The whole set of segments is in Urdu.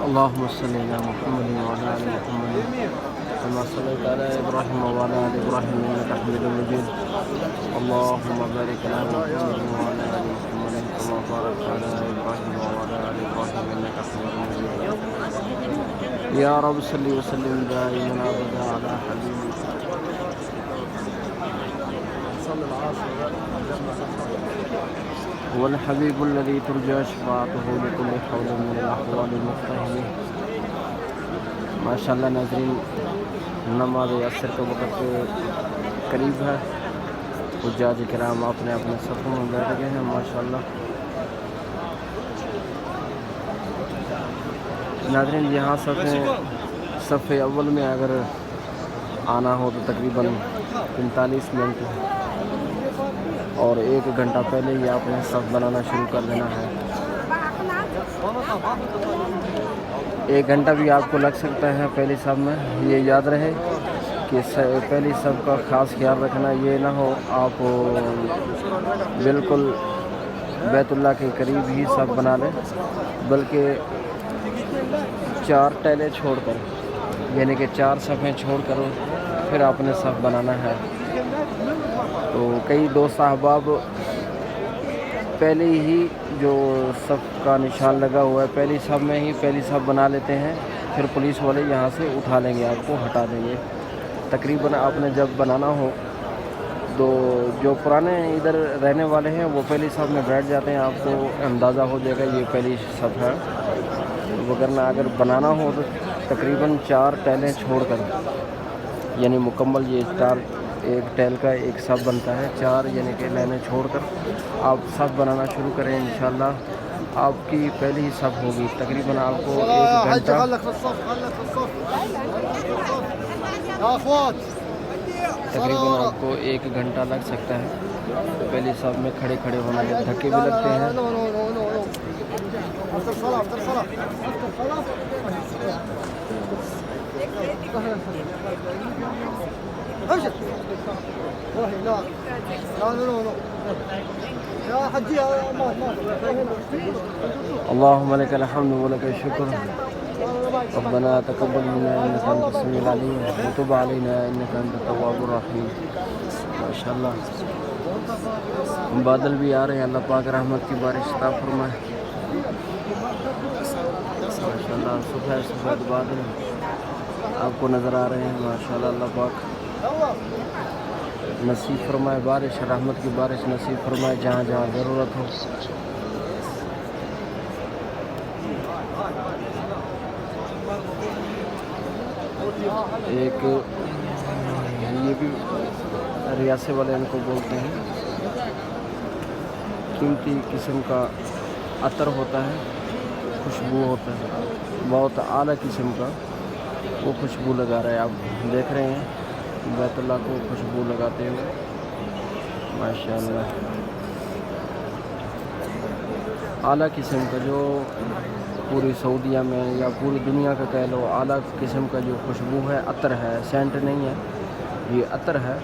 اللهم صل على محمد وعلى آل محمد كما صليت على إبراهيم وعلى آل إبراهيم إنك حميد مجيد. اللهم بارك على محمد وعلى آل محمد كما باركت على إبراهيم وعلى آل إبراهيم إنك حميد مجيد. يا رب صل وسلم دائما أبدا على حبيبك والحبيب الذي ترجى شفاعته لكل حول من الأحوال المفتهمة. ماشاءاللہ ناظرین، نماز عصر کا وقت قریب ہے. حجاج کرام اپنے اپنے صفوں میں بیٹھ گئے ہیں ماشاءاللہ. ناظرین یہاں صف اول میں اگر آنا ہو تو تقریباً 45 منٹ اور 1 گھنٹہ پہلے ہی آپ نے صف بنانا شروع کر دینا ہے. 1 گھنٹہ بھی آپ کو لگ سکتا ہے پہلی صف میں. یہ یاد رہے کہ پہلی صف کا خاص خیال رکھنا، یہ نہ ہو آپ بالکل بیت اللہ کے قریب ہی صف بنا لیں، بلکہ 4 ٹیلیں چھوڑ کر، یعنی کہ 4 صفیں چھوڑ کر پھر آپ نے صف بنانا ہے. تو کئی دوست احباب پہلے ہی جو صف کا نشان لگا ہوا ہے پہلی صف میں ہی پہلی صف بنا لیتے ہیں، پھر پولیس والے یہاں سے اٹھا لیں گے، آپ کو ہٹا دیں گے. تقریباً آپ نے جب بنانا ہو تو جو پرانے ادھر رہنے والے ہیں وہ پہلی صف میں بیٹھ جاتے ہیں، آپ کو اندازہ ہو جائے گا یہ پہلی صف ہے. وگرنہ اگر بنانا ہو تو تقریباً 4 ٹیلیں چھوڑ کر، یعنی مکمل یہ 4 ایک ٹیل کا ایک صف بنتا ہے، 4 یعنی کہ لائنیں چھوڑ کر آپ صف بنانا شروع کریں. انشاءاللہ آپ کی پہلی صف ہوگی. تقریباً آپ کو 1 گھنٹہ لگ سکتا ہے. پہلی صف میں کھڑے ہونا ہے، دھکے بھی لگتے ہیں. اللهم لك الحمد ولك الشكر ربنا تقبل منا انك انت السميع العليم وتب علينا انك انت التواب الرحيم. ماشاءاللہ بادل بھی آ رہے ہیں، اللہ پاک رحمت کی بارش عطا فرمائے. ماشاءاللہ سفید بادل آپ کو نظر آ رہے ہیں ماشاءاللہ. اللہ پاک نصیب فرمائے بارش، رحمت کی بارش نصیب فرمائے جہاں جہاں ضرورت ہو. ایک یہ بھی ریاسے والے ان کو بولتے ہیں، قیمتی قسم کا عطر ہوتا ہے، خوشبو ہوتا ہے، بہت اعلیٰ قسم کا وہ خوشبو لگا رہا ہے. آپ دیکھ رہے ہیں بیت اللہ کو خوشبو لگاتے ہوئے ماشاءاللہ. اعلیٰ قسم کا جو پوری سعودیہ میں یا پوری دنیا کا کہہ لو، اعلیٰ قسم کا جو خوشبو ہے، عطر ہے، سینٹ نہیں ہے، یہ عطر ہے.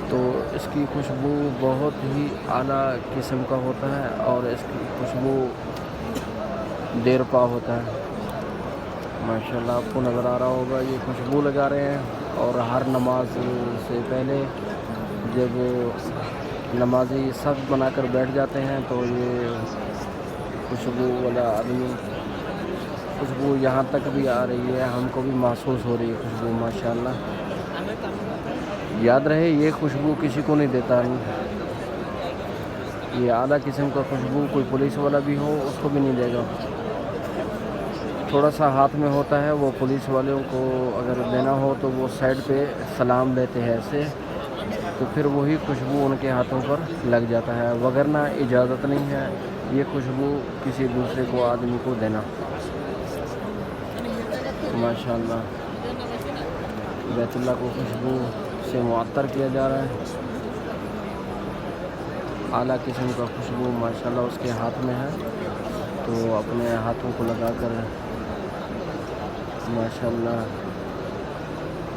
تو اس کی خوشبو بہت ہی اعلیٰ قسم کا ہوتا ہے اور اس کی خوشبو دیر پا ہوتا ہے ماشاءاللہ. آپ کو نظر آ رہا ہوگا یہ خوشبو لگا رہے ہیں. اور ہر نماز سے پہلے جب نمازی صف بنا کر بیٹھ جاتے ہیں تو یہ خوشبو والا آدمی، خوشبو یہاں تک بھی آ رہی ہے، ہم کو بھی محسوس ہو رہی ہے خوشبو ماشاءاللہ. یاد رہے یہ خوشبو کسی کو نہیں دیتا، یہ اعلیٰ قسم کا خوشبو کوئی پولیس والا بھی ہو اس کو بھی نہیں دے گا. تھوڑا سا ہاتھ میں ہوتا ہے، وہ پولیس والوں کو اگر دینا ہو تو وہ سائڈ پہ سلام لیتے ہیں ایسے، تو پھر وہی خوشبو ان کے ہاتھوں پر لگ جاتا ہے. وگرنہ اجازت نہیں ہے یہ خوشبو کسی دوسرے کو آدمی کو دینا ماشاءاللہ. بیت اللہ کو خوشبو سے معطر کیا جا رہا ہے. اعلیٰ قسم کا خوشبو ماشاءاللہ اس کے ہاتھ میں ہے، تو اپنے ہاتھوں کو لگا کر ماشاءاللہ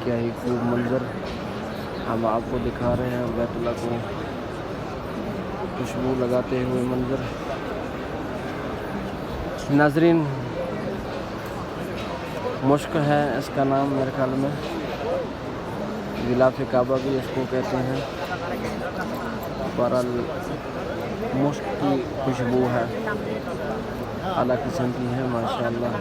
کیا ہی خوب منظر ہم آپ کو دکھا رہے ہیں. بیت اللہ کو خوشبو لگاتے ہوئے منظر ناظرین مشک ہے اس کا نام میرے خیال میں، غلاف کعبہ بھی اس کو کہتے ہیں۔ بہرحال مشک کی خوشبو ہے، اعلیٰ قسم کی ہے ماشاءاللہ۔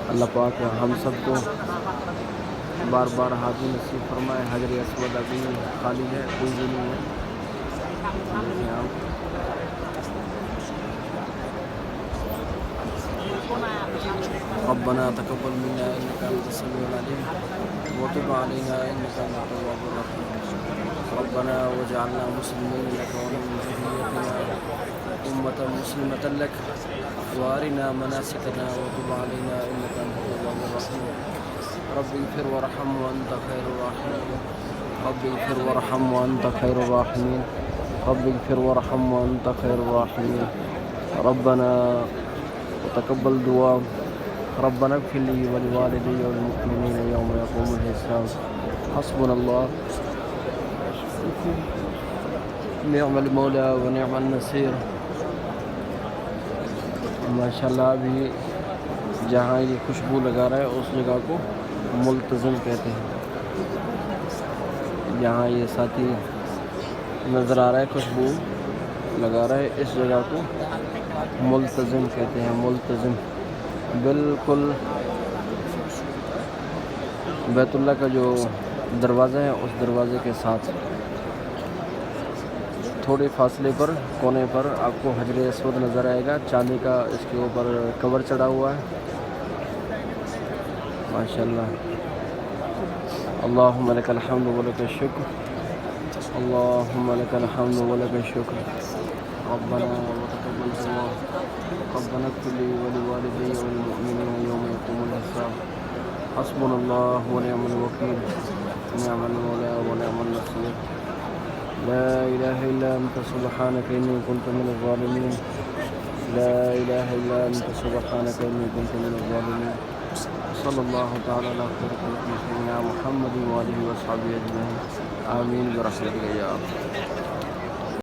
اللہ پاک ہم سب کو بار بار حاضر نصیب فرمائے۔ حجر اسود ابھی خالی ہے، کوئی بھی نہیں ہے۔ دیکھیں آپ ربنا تقبل منا انك انت السميع العليم وتب علينا انك انت التواب الرحيم ربنا واجعلنا مسلمين لك ومن ذريتنا امة مسلمة لك وارنا مناسكنا وتب علينا انك انت التواب الرحيم رب اغفر وارحم وانت خير الراحمين رب اغفر وارحم وانت خير الراحمين رب اغفر وارحم وانت خير الراحمين ربنا وتقبل دعاء ربنا اغفر لي ولوالدي والمؤمنين يوم يقوم الحساب حسبنا الله نعم المولى ونعم النصير۔ ماشاءاللہ ابھی جہاں یہ خوشبو لگا رہا ہے اس جگہ کو ملتزم کہتے ہیں۔ جہاں یہ ساتھی نظر آ رہا ہے خوشبو لگا رہا ہے اس جگہ کو ملتزم کہتے ہیں۔ ملتزم بالکل بیت اللہ کا جو دروازہ ہے اس دروازے کے ساتھ تھوڑے فاصلے پر کونے پر آپ کو حجر اسود نظر آئے گا، چاندی کا اس کے اوپر کور چڑھا ہوا ہے ماشاءاللہ۔ اللہم لک الحمد ولک الشکر اللہم لک الحمد ولک الشکر ربنا وتقبل دعاء ربنا اغفر لي ولوالدي والمؤمنين يوم يقوم الحساب حسبنا الله ونعم الوكيل نعم المولى ونعم النصير لا إله إلا أنت سبحانك إني كنت من الظالمين لا إله إلا أنت سبحانك إني كنت من الظالمين صلى الله تعالى على خير خلقه سيدنا محمد وآله وصحبه أجمعين آمين برحمتك يا رب۔